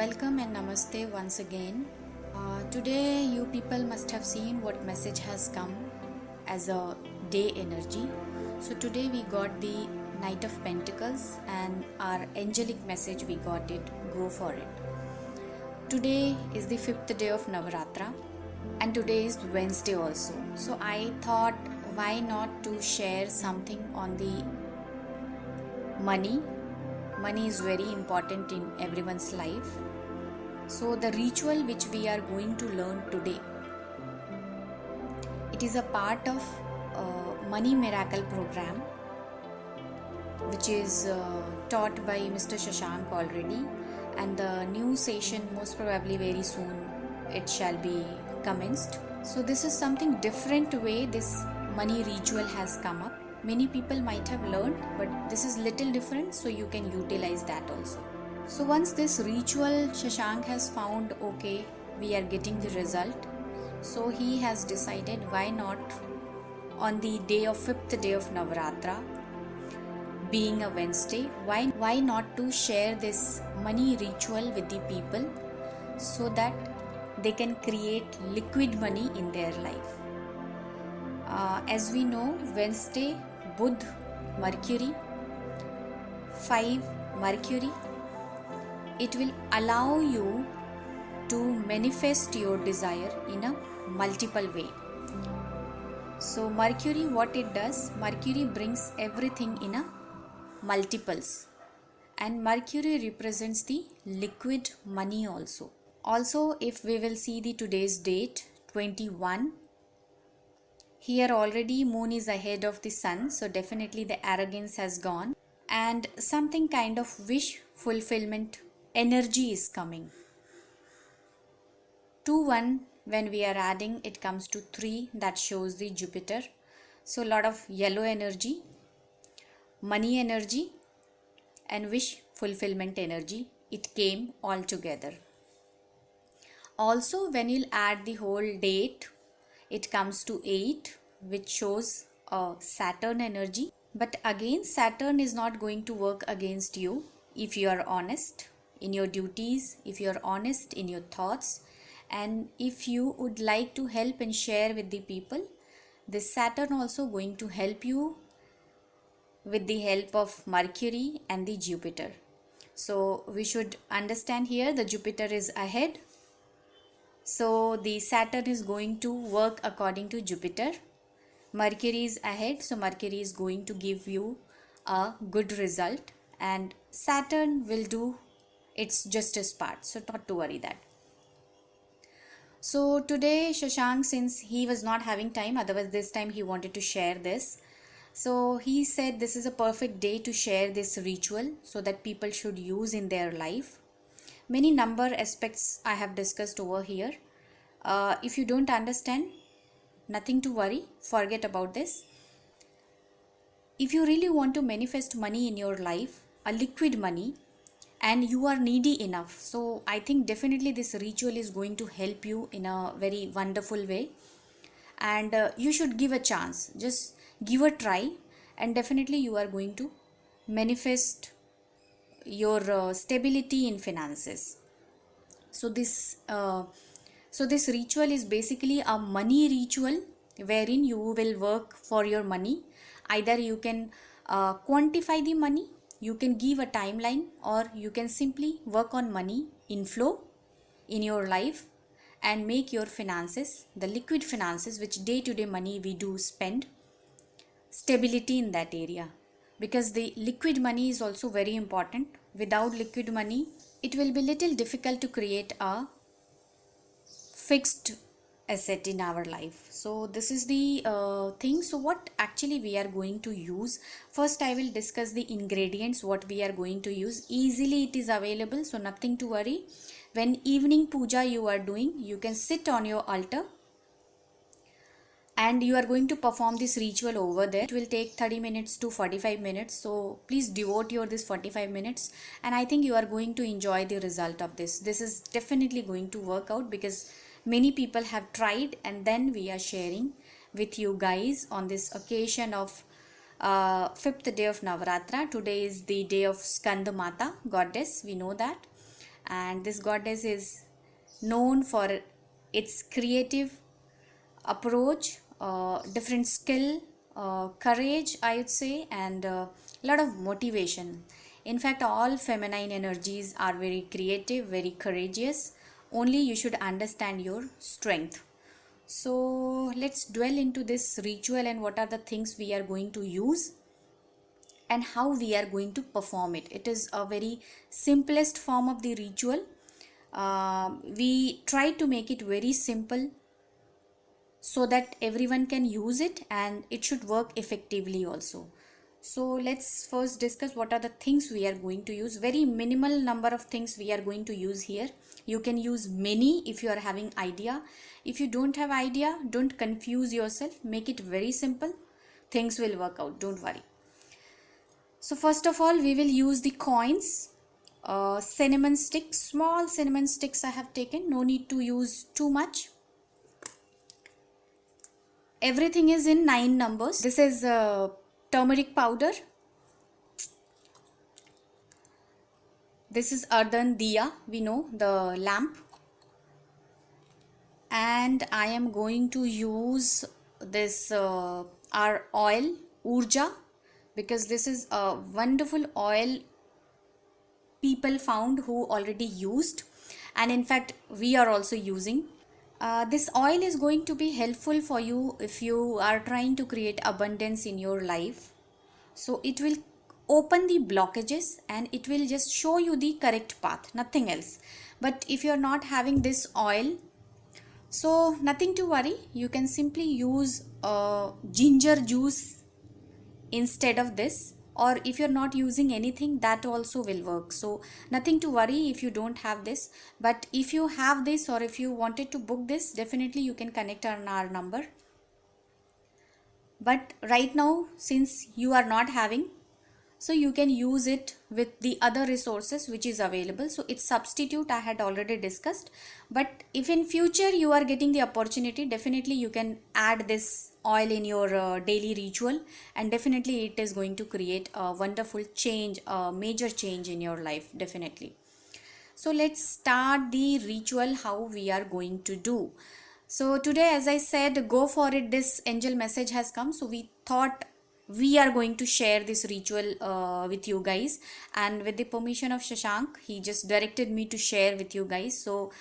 Welcome and namaste once again. Today, you people must have seen what message has come as a day energy. So, today we got the Knight of Pentacles, and our angelic message we got it, go for it. Today is the 5th day of Navaratra, and today is Wednesday also. So, I thought, why not to share something on the money. Money is very important in everyone's life. So the ritual which we are going to learn today, it is a part of Money Miracle program, which is taught by Mr. Shashank already, and the new session most probably very soon it shall be commenced. So this is something different way this money ritual has come up. Many people might have learned, but this is little different, so you can utilize that also. So once this ritual Shashank has found, okay, we are getting the result, so he has decided, why not on the day of 5th day of Navaratra, being a Wednesday, why not to share this money ritual with the people so that they can create liquid money in their life. As we know, Wednesday, Budh, Mercury, 5 Mercury, it will allow you to manifest your desire in a multiple way. So Mercury, what it does, Mercury brings everything in a multiples, and Mercury represents the liquid money also. Also, if we will see the today's date, 21, here already moon is ahead of the sun, so definitely the arrogance has gone, and something kind of wish fulfillment energy is coming. 2-1, when we are adding, it comes to 3, that shows the Jupiter. So a lot of yellow energy, money energy, and wish fulfillment energy, it came all together. Also, when you'll add the whole date, it comes to 8, which shows Saturn energy. But again, Saturn is not going to work against you if you are honest in your duties, if you are honest in your thoughts, and if you would like to help and share with the people. This Saturn also going to help you with the help of Mercury and the Jupiter. So we should understand here, the Jupiter is ahead, so the Saturn is going to work according to Jupiter. Mercury is ahead, so Mercury is going to give you a good result, and Saturn will do its justice part, so not to worry that. So today Shashank, since he was not having time, otherwise this time he wanted to share this, so he said this is a perfect day to share this ritual so that people should use in their life. Many number aspects I have discussed over here. If you don't understand, nothing to worry, forget about this. If you really want to manifest money in your life, a liquid money, and you are needy enough, so I think definitely this ritual is going to help you in a very wonderful way, and you should give a chance, just give a try, and definitely you are going to manifest your stability in finances. So this ritual is basically a money ritual wherein you will work for your money. Either you can quantify the money, you can give a timeline, or you can simply work on money inflow in your life and make your finances, the liquid finances, which day-to-day money we do spend, stability in that area. Because the liquid money is also very important. Without liquid money, it will be little difficult to create a fixed asset in our life. So this is the thing. So what actually we are going to use, first I will discuss the ingredients what we are going to use. Easily it is available, so nothing to worry. When evening puja you are doing, you can sit on your altar and you are going to perform this ritual over there. It will take 30 minutes to 45 minutes, so please devote your this 45 minutes, and I think you are going to enjoy the result of this. This is definitely going to work out, because many people have tried, and then we are sharing with you guys on this occasion of 5th day of Navaratra. Today is the day of Skanda Mata, goddess, we know that, and this goddess is known for its creative approach, different skill, courage, I would say, and a lot of motivation. In fact, all feminine energies are very creative, very courageous. Only you should understand your strength. So let's dwell into this ritual and what are the things we are going to use and how we are going to perform it. It is a very simplest form of the ritual. We try to make it very simple so that everyone can use it and it should work effectively also. So let's first discuss what are the things we are going to use. Very minimal number of things we are going to use here. You can use many if you are having idea. If you don't have idea, don't confuse yourself, make it very simple. Things will work out, don't worry. So first of all, we will use the coins. Cinnamon sticks, small cinnamon sticks I have taken, no need to use too much. Everything is in 9 numbers. This is turmeric powder. This is Ardhan Diya, we know, the lamp. And I am going to use this our oil, Urja, because this is a wonderful oil people found who already used, and in fact we are also using. This oil is going to be helpful for you if you are trying to create abundance in your life. So it will open the blockages and it will just show you the correct path, nothing else. But if you are not having this oil, so nothing to worry, you can simply use ginger juice instead of this, or if you're not using anything, that also will work. So nothing to worry if you don't have this. But if you have this, or if you wanted to book this, definitely you can connect on our number. But right now, since you are not having, so you can use it with the other resources which is available. So its substitute I had already discussed. But if in future you are getting the opportunity, definitely you can add this oil in your daily ritual, and definitely it is going to create a wonderful change, a major change in your life, definitely. So let's start the ritual, how we are going to do. So today, as I said, go for it, this angel message has come, so we thought we are going to share this ritual with you guys, and with the permission of Shashank, he just directed me to share with you guys. So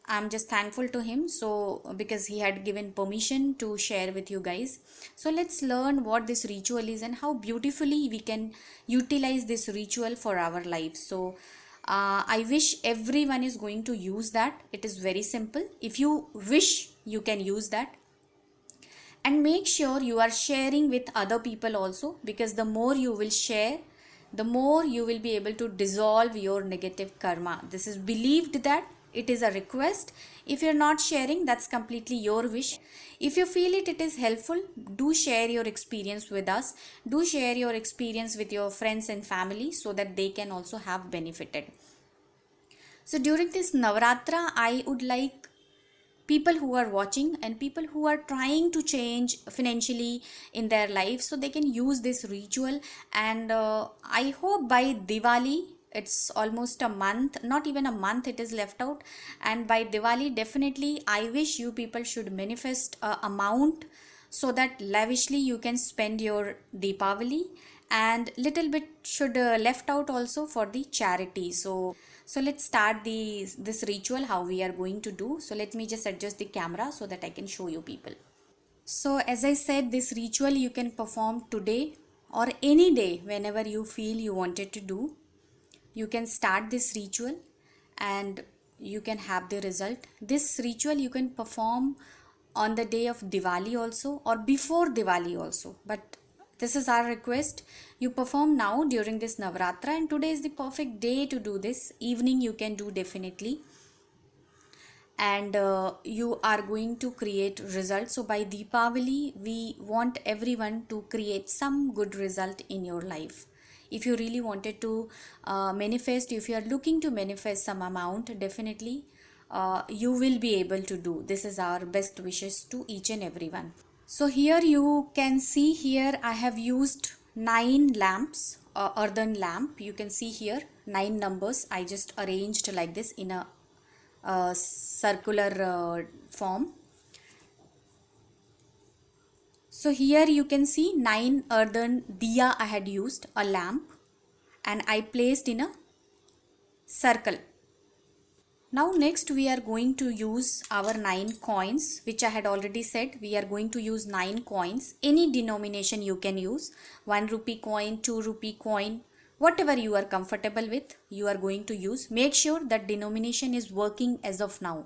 I'm just thankful to him, so because he had given permission to share with you guys. So let's learn what this ritual is and how beautifully we can utilize this ritual for our life. So I wish everyone is going to use that. It is very simple. If you wish, you can use that. And make sure you are sharing with other people also, because the more you will share, the more you will be able to dissolve your negative karma. This is believed that it is a request. If you're not sharing, that's completely your wish. If you feel it is helpful, do share your experience with us. Do share your experience with your friends and family so that they can also have benefited. So during this Navratra, I would like people who are watching and people who are trying to change financially in their life, so they can use this ritual. And I hope by Diwali, it's almost a month, not even a month, it is left out. And by Diwali, definitely I wish you people should manifest a amount so that lavishly you can spend your Deepavali, and little bit should left out also for the charity. So let's start this ritual, how we are going to do. So let me just adjust the camera so that I can show you people. So as I said, this ritual you can perform today or any day whenever you feel you wanted to do. You can start this ritual and you can have the result. This ritual you can perform on the day of Diwali also, or before Diwali also, but this is our request. You perform now during this Navratra, and today is the perfect day to do this. Evening you can do definitely, and you are going to create results. So by Deepavali, we want everyone to create some good result in your life. If you really wanted to manifest, if you are looking to manifest some amount, definitely you will be able to do. This is our best wishes to each and everyone. So here you can see, here I have used 9 lamps earthen lamp. You can see here 9 numbers I just arranged like this in a circular form. So here you can see 9 earthen diya I had used, a lamp, and I placed in a circle. Now next we are going to use our 9 coins, which I had already said. We are going to use 9 coins. Any denomination you can use. 1 rupee coin, 2 rupee coin, whatever you are comfortable with, you are going to use. Make sure that denomination is working as of now,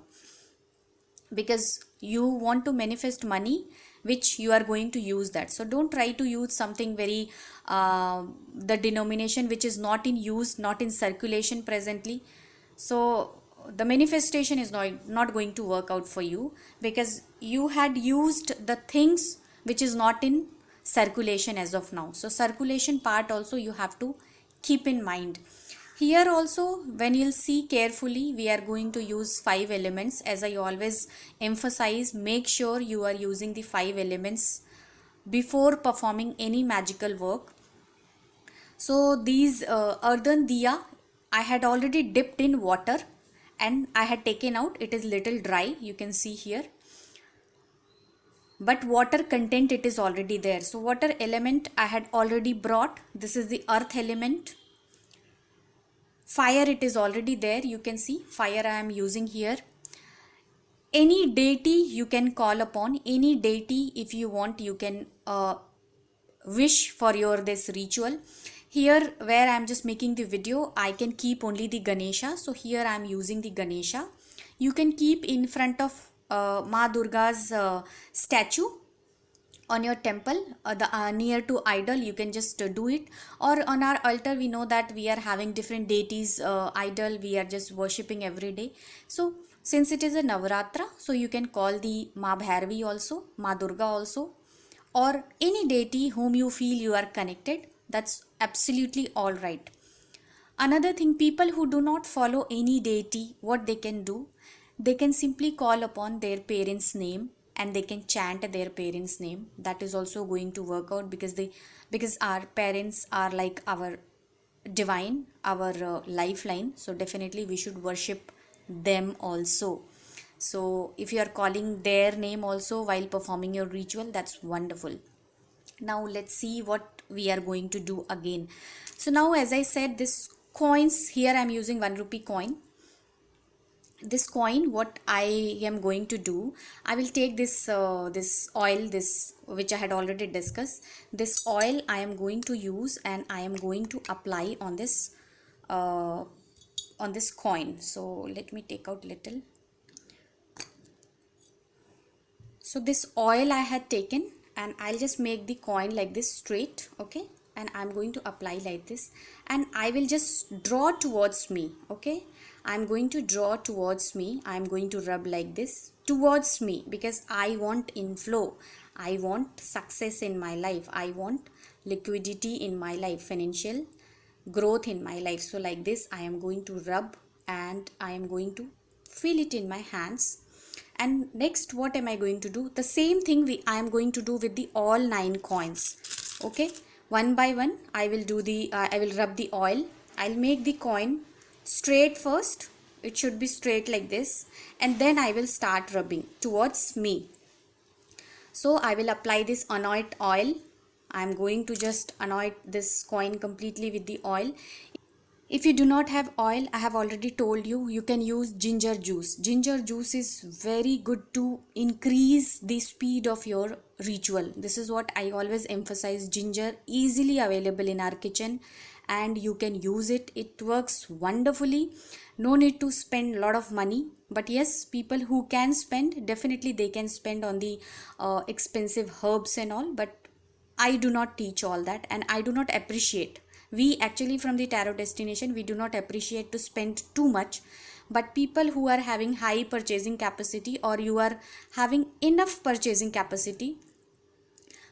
because you want to manifest money which you are going to use that. So don't try to use something very the denomination which is not in use, not in circulation presently. So the manifestation is not going to work out for you, because you had used the things which is not in circulation as of now. So circulation part also you have to keep in mind. Here also, when you'll see carefully, we are going to use 5 elements. As I always emphasize, make sure you are using the 5 elements before performing any magical work. So these earthen diya, I had already dipped in water and I had taken out. It is little dry, you can see here. But water content, it is already there. So water element I had already brought. This is the earth element. Fire, it is already there. You can see fire I am using here. Any deity you can call upon. Any deity, if you want, you can wish for your this ritual. Here where I am just making the video, I can keep only the Ganesha. So here I am using the Ganesha. You can keep in front of Ma Durga's statue on your temple, near to idol. You can just do it, or on our altar. We know that we are having different deities, idol we are just worshipping every day. So since it is a Navratra, so you can call the Ma Bhairavi also, Ma Durga also, or any deity whom you feel you are connected. That's absolutely all right. Another thing, people who do not follow any deity, what they can do, they can simply call upon their parents' name and they can chant their parents' name. That is also going to work out, because our parents are like our divine, our lifeline. So definitely we should worship them also. So if you are calling their name also while performing your ritual, that's wonderful. Now let's see what we are going to do again. So now, as I said, this coins, here I am using 1 rupee coin. This coin, what I am going to do, I will take this this oil, this which I had already discussed. This oil I am going to use and I am going to apply on this coin. So let me take out little. So this oil I had taken, and I'll just make the coin like this straight, okay, and I'm going to apply like this, and I will just draw towards me, okay. I'm going to draw towards me. I'm going to rub like this towards me, because I want inflow, I want success in my life, I want liquidity in my life, financial growth in my life. So like this I am going to rub and I am going to feel it in my hands. And next, what am I going to do? The same thing I am going to do with the all 9 coins. Okay, one by one I will do the I will rub the oil. I'll make the coin straight first. It should be straight like this, and then I will start rubbing towards me. So I will apply this anoint oil. I am going to just anoint this coin completely with the oil. If you do not have oil, I have already told you, you can use ginger juice. Ginger juice is very good to increase the speed of your ritual. This is what I always emphasize. Ginger easily available in our kitchen and you can use it. It works wonderfully. No need to spend a lot of money. But yes, people who can spend, definitely they can spend on the expensive herbs and all. But I do not teach all that, and I do not appreciate. We actually, from the Tarot Destination, we do not appreciate to spend too much. But people who are having high purchasing capacity, or you are having enough purchasing capacity,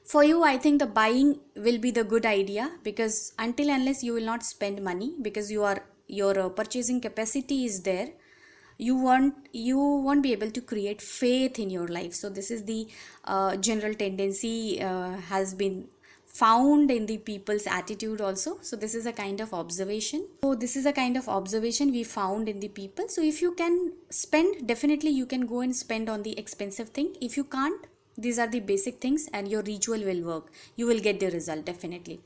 for you I think the buying will be the good idea, because until unless you will not spend money, because your purchasing capacity is there, you won't be able to create faith in your life. So this is the general tendency has been found in the people's attitude also. So this is a kind of observation. So this is a kind of observation we found in the people. So if you can spend, definitely you can go and spend on the expensive thing. If you can't, these are the basic things and your ritual will work. You will get the result definitely.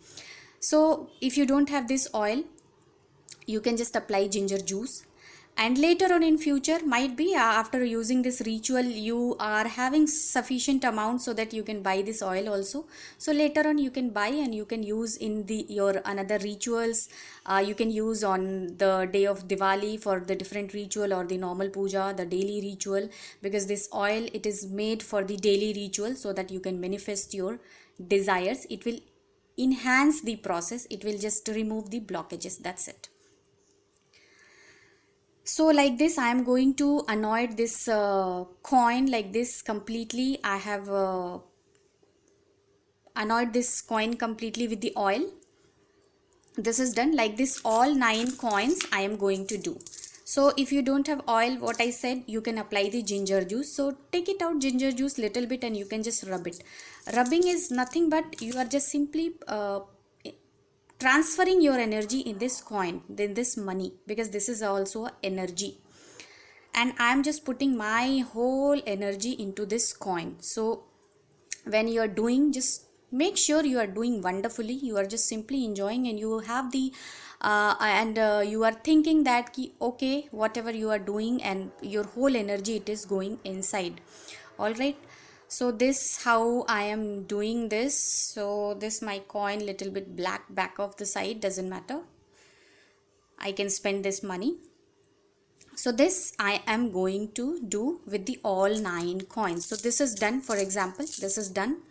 So if you don't have this oil, you can just apply ginger juice, and later on in future, might be after using this ritual you are having sufficient amount so that you can buy this oil also. So later on you can buy and you can use in the your another rituals. You can use on the day of Diwali for the different ritual, or the normal puja, the daily ritual, because this oil, it is made for the daily ritual, so that you can manifest your desires. It will enhance the process, it will just remove the blockages, that's it. So like this, I am going to anoint this coin like this completely. I have anoint this coin completely with the oil. This is done. Like this, all 9 coins I am going to do. So if you don't have oil, what I said, you can apply the ginger juice. So take it out, ginger juice little bit, and you can just rub it. Rubbing is nothing but you are just simply transferring your energy in this coin, in this money, because this is also energy. And I am just putting my whole energy into this coin. So when you are doing, just make sure you are doing wonderfully. You are just simply enjoying, and you have the you are thinking that okay, whatever you are doing, and your whole energy, it is going inside. All right. So this how I am doing this. So this my coin little bit black back of the side, doesn't matter, I can spend this money. So this I am going to do with the all 9 coins. So this is done. For example, this is done.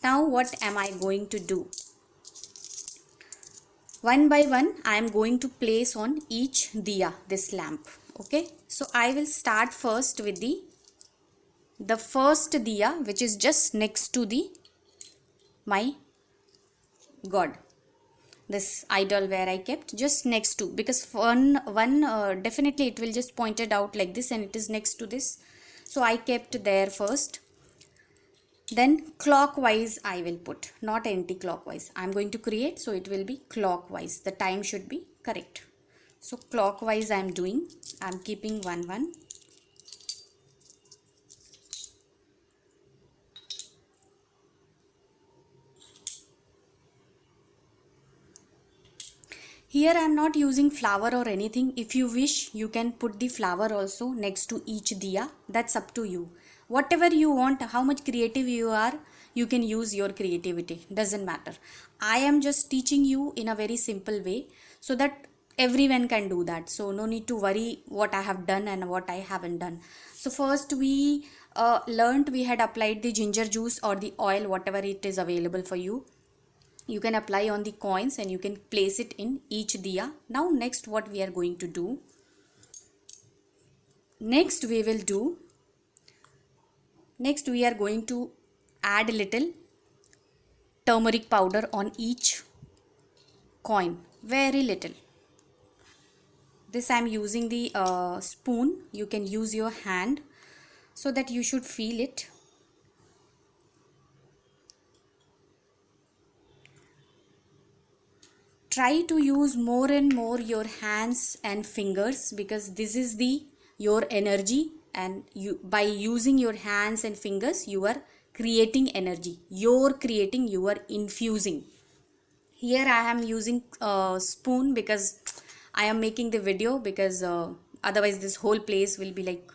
Now what am I going to do? One by one I am going to place on each diya, this lamp. Okay, so I will start first with the first diya, which is just next to the my God, this idol where I kept just next to, because one definitely it will just pointed out like this, and it is next to this. So I kept there first. Then clockwise I will put, not anti-clockwise. I am going to create, so it will be clockwise. The time should be correct. So clockwise I am doing. I am keeping 1 1. Here I am not using flower or anything. If you wish, you can put the flower also next to each diya. That's up to you. Whatever you want, how much creative you are, you can use your creativity. Doesn't matter. I am just teaching you in a very simple way, so that everyone can do that. So no need to worry what I have done and what I haven't done. So first we learned, we had applied the ginger juice or the oil, whatever it is available for you. You can apply on the coins and you can place it in each diya. Now next what we are going to do, next we are going to add a little turmeric powder on each coin, very little. This I am using the spoon. You can use your hand, so that you should feel it. Try to use more and more your hands and fingers, because this is your energy, and you, by using your hands and fingers, you are creating energy. You are infusing. Here I am using a spoon because I am making the video, because otherwise this whole place will be like,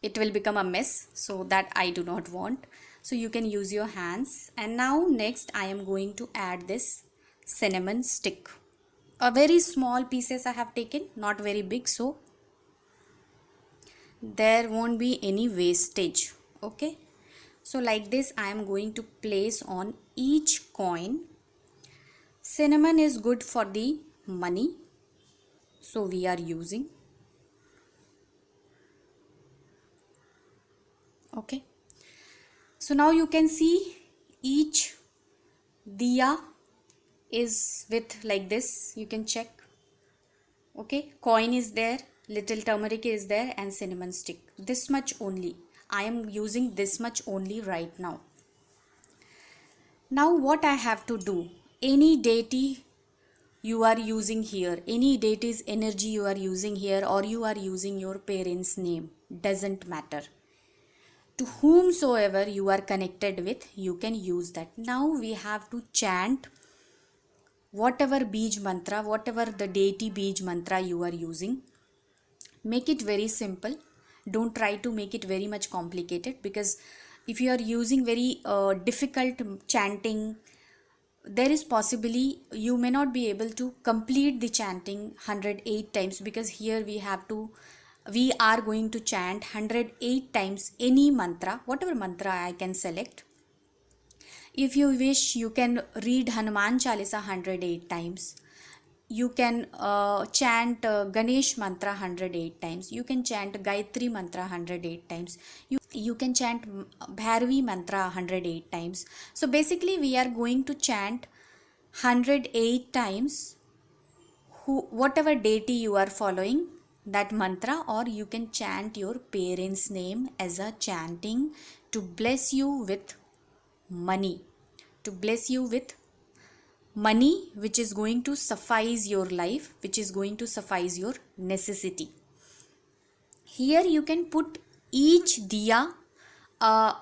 it will become a mess, so that I do not want. So you can use your hands. And now next I am going to add this cinnamon stick. A very small pieces I have taken, not very big, so there won't be any wastage. Okay, so like this I am going to place on each coin. Cinnamon is good for the money, so we are using. Okay, so now you can see each diya is with like this, you can check. Okay, coin is there, little turmeric is there, and cinnamon stick. This much only. I am using this much only right now. Now what I have to do, any deity you are using here, any deity's energy you are using here, or you are using your parents' name, doesn't matter. To whomsoever you are connected with, you can use that. Now we have to chant whatever Bij mantra, whatever the deity Bij mantra you are using. Make it very simple. Don't try to make it very much complicated, because if you are using very difficult chanting, there is possibly you may not be able to complete the chanting 108 times, because here we are going to chant 108 times any mantra, whatever mantra I can select. If you wish, you can read Hanuman Chalisa 108 times. You can chant Ganesh mantra 108 times. You can chant Gayatri mantra 108 times. You can chant Bhairavi mantra 108 times. So basically we are going to chant 108 times whatever deity you are following, that mantra, or you can chant your parents' name as a chanting to bless you with money. To bless you with money which is going to suffice your life, which is going to suffice your necessity. Here you can put each diya a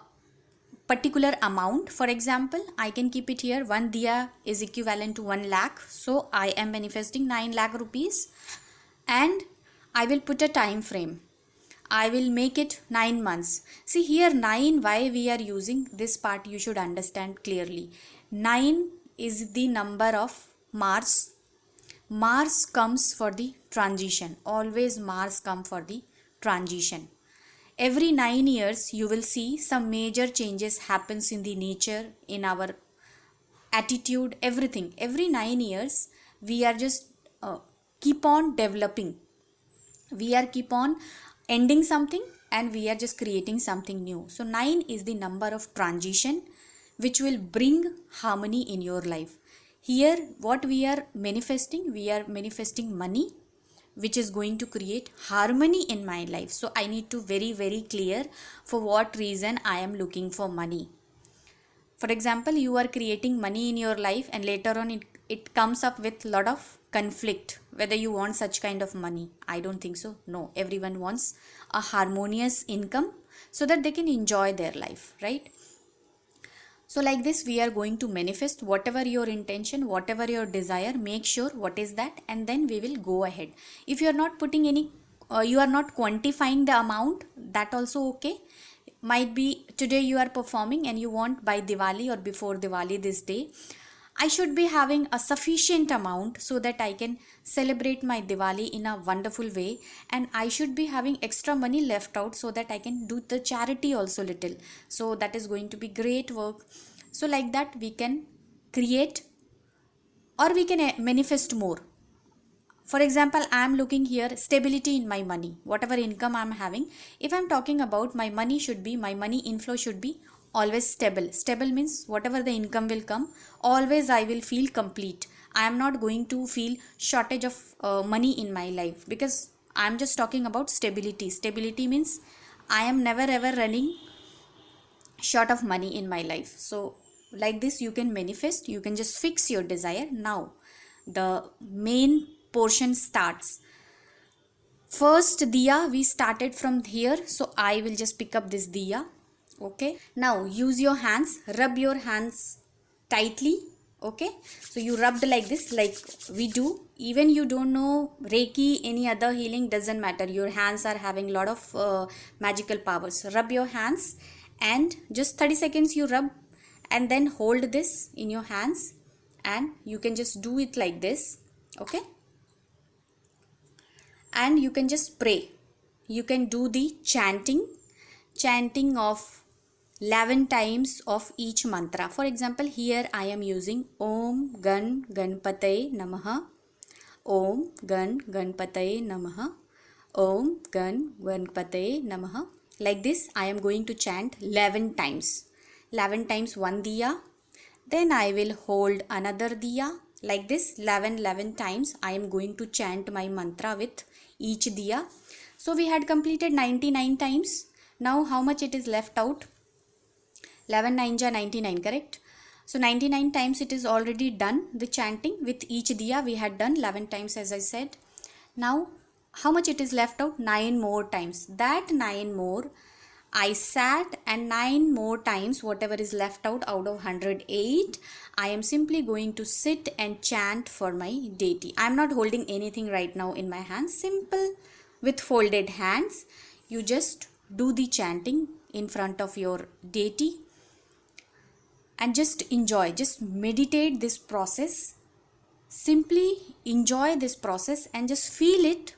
particular amount. For example, I can keep it here, one diya is equivalent to 1 lakh, so I am manifesting 9 lakh rupees, and I will put a time frame. I will make it 9 months. See here 9, why we are using this part, you should understand clearly. 9 is the number of Mars. Mars comes for the transition. Always Mars come for the transition. Every 9 years you will see some major changes happens in the nature, in our attitude, everything. Every 9 years we are just keep on developing. We are keep on ending something and we are just creating something new. So 9 is the number of transition which will bring harmony in your life. Here what we are manifesting money which is going to create harmony in my life. So I need to very clear for what reason I am looking for money. For example, you are creating money in your life and later on it comes up with lot of conflict whether you want such kind of money. I don't think so. No, everyone wants a harmonious income so that they can enjoy their life, right? So like this we are going to manifest whatever your intention, whatever your desire, make sure what is that, and then we will go ahead. If you are not putting any, you are not quantifying the amount, that also okay. Might be today you are performing and you want by Diwali or before Diwali this day, I should be having a sufficient amount so that I can celebrate my Diwali in a wonderful way, and I should be having extra money left out so that I can do the charity also little. So that is going to be great work. So like that we can create or we can manifest more. For example, I am looking here stability in my money, whatever income I am having. If I am talking about my money inflow should be always stable. Stable means whatever the income will come, always I will feel complete. I am not going to feel shortage of money in my life, because I am just talking about stability. Stability means I am never ever running short of money in my life. So like this you can manifest, you can just fix your desire. Now the main portion starts. First diya we started from here, so I will just pick up this diya. Okay, now use your hands, rub your hands tightly. Okay, so you rubbed like this, like we do. Even you don't know Reiki, any other healing, doesn't matter, your hands are having lot of magical powers. Rub your hands and just 30 seconds you rub, and then hold this in your hands and you can just do it like this. Okay, and you can just pray. You can do the chanting of 11 times of each mantra. For example, here I am using Om Gan Ganpataye Namaha, Om Gan Ganpataye Namaha, Om Gan Ganpataye Namaha. Like this I am going to chant 11 times. 11 times one diya, then I will hold another diya. Like this 11 times I am going to chant my mantra with each diya. So we had completed 99 times. Now how much it is left out? 11 9 ja 99, correct? So 99 times it is already done, the chanting. With each diya we had done 11 times, as I said. Now how much it is left out? 9 more times. That 9 more I sat, and 9 more times whatever is left out of 108, I am simply going to sit and chant for my deity. I am not holding anything right now in my hands. Simple, with folded hands, you just do the chanting in front of your deity and just enjoy, just meditate this process. Simply enjoy this process and just feel it.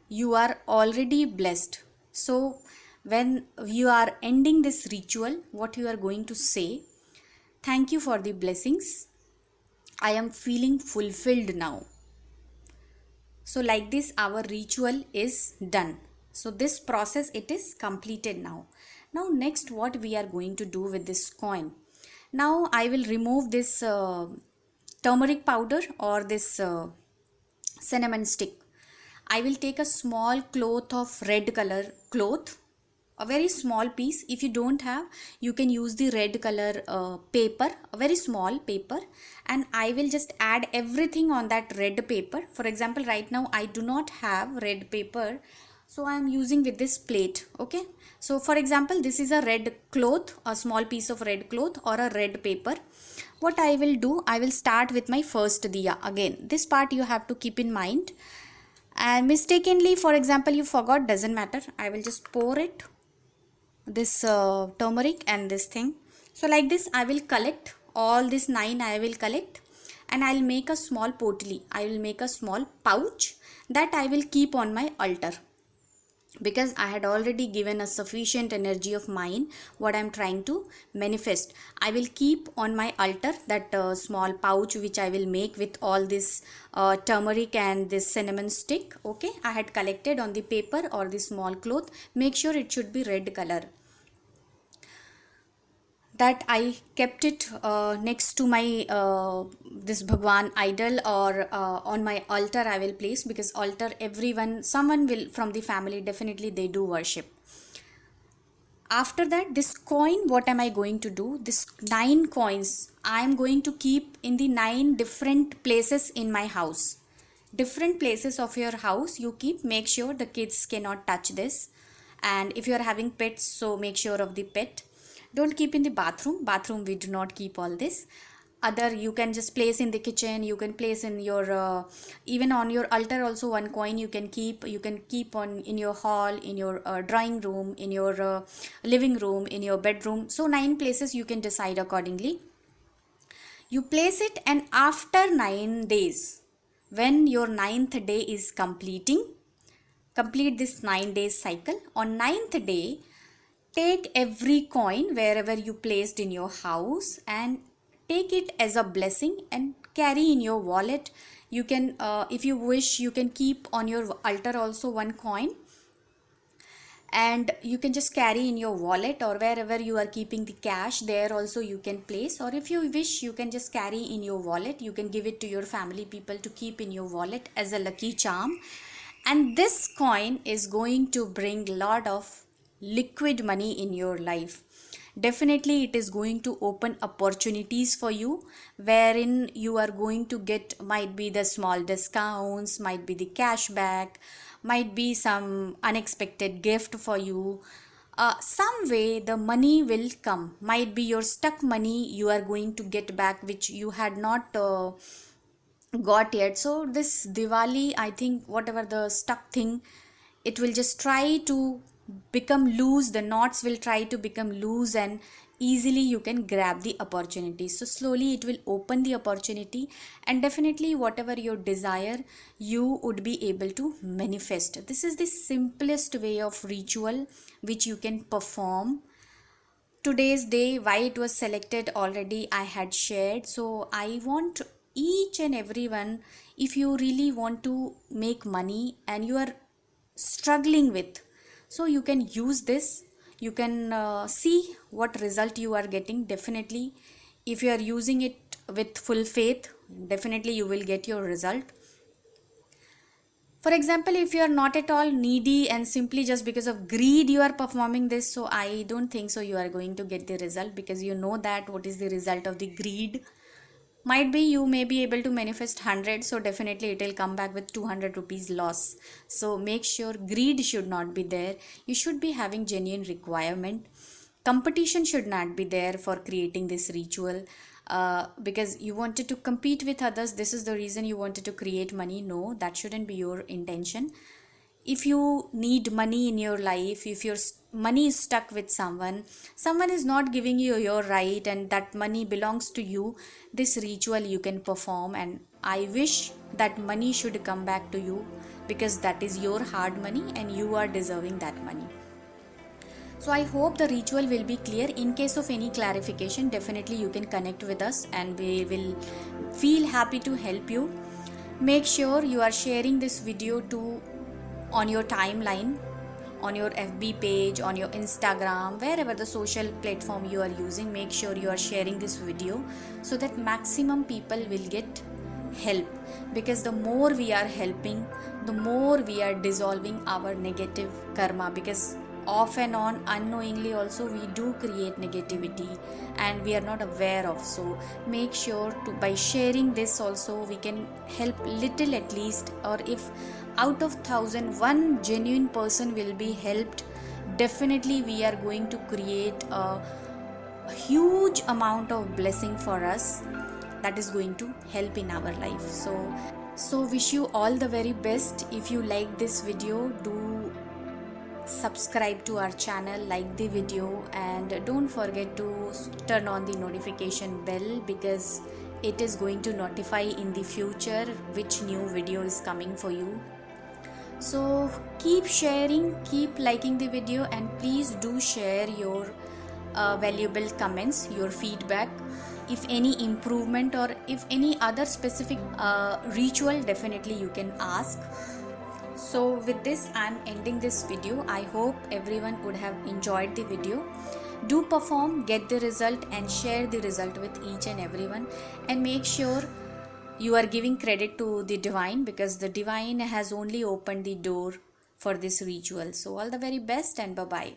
You are already blessed. So when you are ending this ritual, what you are going to say: thank you for the blessings, I am feeling fulfilled now. So like this our ritual is done. So this process, it is completed now. Now next, what we are going to do with this coin? Now I will remove this turmeric powder or this cinnamon stick. I will take a small cloth of red color cloth, a very small piece. If you don't have, you can use the red color paper, a very small paper, and I will just add everything on that red paper. For example, right now I do not have red paper, so I am using with this plate. Okay, so for example, this is a red cloth, a small piece of red cloth or a red paper. What I will do, I will start with my first diya. Again, this part you have to keep in mind, and mistakenly, for example, you forgot, doesn't matter, I will just pour it, this turmeric and this thing. So like this I will collect all this 9, I will collect, and I'll make a small potli, I will make a small pouch that I will keep on my altar, because I had already given a sufficient energy of mine what I'm trying to manifest. I will keep on my altar that small pouch which I will make with all this turmeric and this cinnamon stick. Okay, I had collected on the paper or the small cloth. Make sure it should be red color. That I kept it next to my this Bhagwan idol, or on my altar I will place, because altar everyone, someone will from the family, definitely they do worship. After that, this coin, what am I going to do? This 9 coins I am going to keep in the 9 different places in my house. Different places of your house you keep. Make sure the kids cannot touch this, and if you are having pets, so make sure of the pet. Don't keep in the bathroom, we do not keep all this. Other, you can just place in the kitchen, you can place in your even on your altar also. One coin you can keep on in your hall, in your drawing room, in your living room, in your bedroom. So 9 places you can decide accordingly. You place it, and after 9 days, when your 9th day is complete this 9 days cycle. On 9th day, take every coin wherever you placed in your house and take it as a blessing and carry in your wallet. You can if you wish, you can keep on your altar also one coin, and you can just carry in your wallet, or wherever you are keeping the cash, there also you can place. Or if you wish, you can just carry in your wallet, you can give it to your family people to keep in your wallet as a lucky charm. And this coin is going to bring lot of liquid money in your life. Definitely it is going to open opportunities for you, wherein you are going to get, might be the small discounts, might be the cashback, might be some unexpected gift for you. Some way the money will come. Might be your stuck money you are going to get back, which you had not got yet. So this Diwali, I think whatever the stuck thing, it will just try to become loose, the knots will try to become loose, and easily you can grab the opportunity. So slowly it will open the opportunity, and definitely whatever your desire, you would be able to manifest. This is the simplest way of ritual which you can perform. Today's day, why it was selected already I had shared. So I want each and everyone, if you really want to make money and you are struggling with, so you can use this, you can see what result you are getting. Definitely if you are using it with full faith, definitely you will get your result. For example, if you are not at all needy and simply just because of greed you are performing this, so I don't think so you are going to get the result, because you know that what is the result of the greed. Might be you may be able to manifest 100, so definitely it will come back with 200 rupees loss. So make sure greed should not be there. You should be having genuine requirement. Competition should not be there for creating this ritual, because you wanted to compete with others. This is the reason you wanted to create money. No, that shouldn't be your intention. If you need money in your life, if your money is stuck with someone is not giving you your right, and that money belongs to you, this ritual you can perform, and I wish that money should come back to you, because that is your hard money and you are deserving that money. So I hope the ritual will be clear. In case of any clarification, definitely you can connect with us and we will feel happy to help you. Make sure you are sharing this video to on your timeline, on your FB page, on your Instagram, wherever the social platform you are using. Make sure you are sharing this video so that maximum people will get help, because the more we are helping, the more we are dissolving our negative karma, because off and on unknowingly also we do create negativity and we are not aware of. So make sure to, by sharing this also, we can help little at least, or if out of 1,000 one genuine person will be helped, definitely we are going to create a huge amount of blessing for us that is going to help in our life. So wish you all the very best. If you like this video, do subscribe to our channel, like the video, and don't forget to turn on the notification bell, because it is going to notify in the future which new video is coming for you. So keep sharing, keep liking the video, and please do share your valuable comments, your feedback. If any improvement or if any other specific ritual, definitely you can ask. So with this, I'm ending this video. I hope everyone would have enjoyed the video. Do perform, get the result, and share the result with each and everyone, and make sure you are giving credit to the divine, because the divine has only opened the door for this ritual. So all the very best, and bye bye.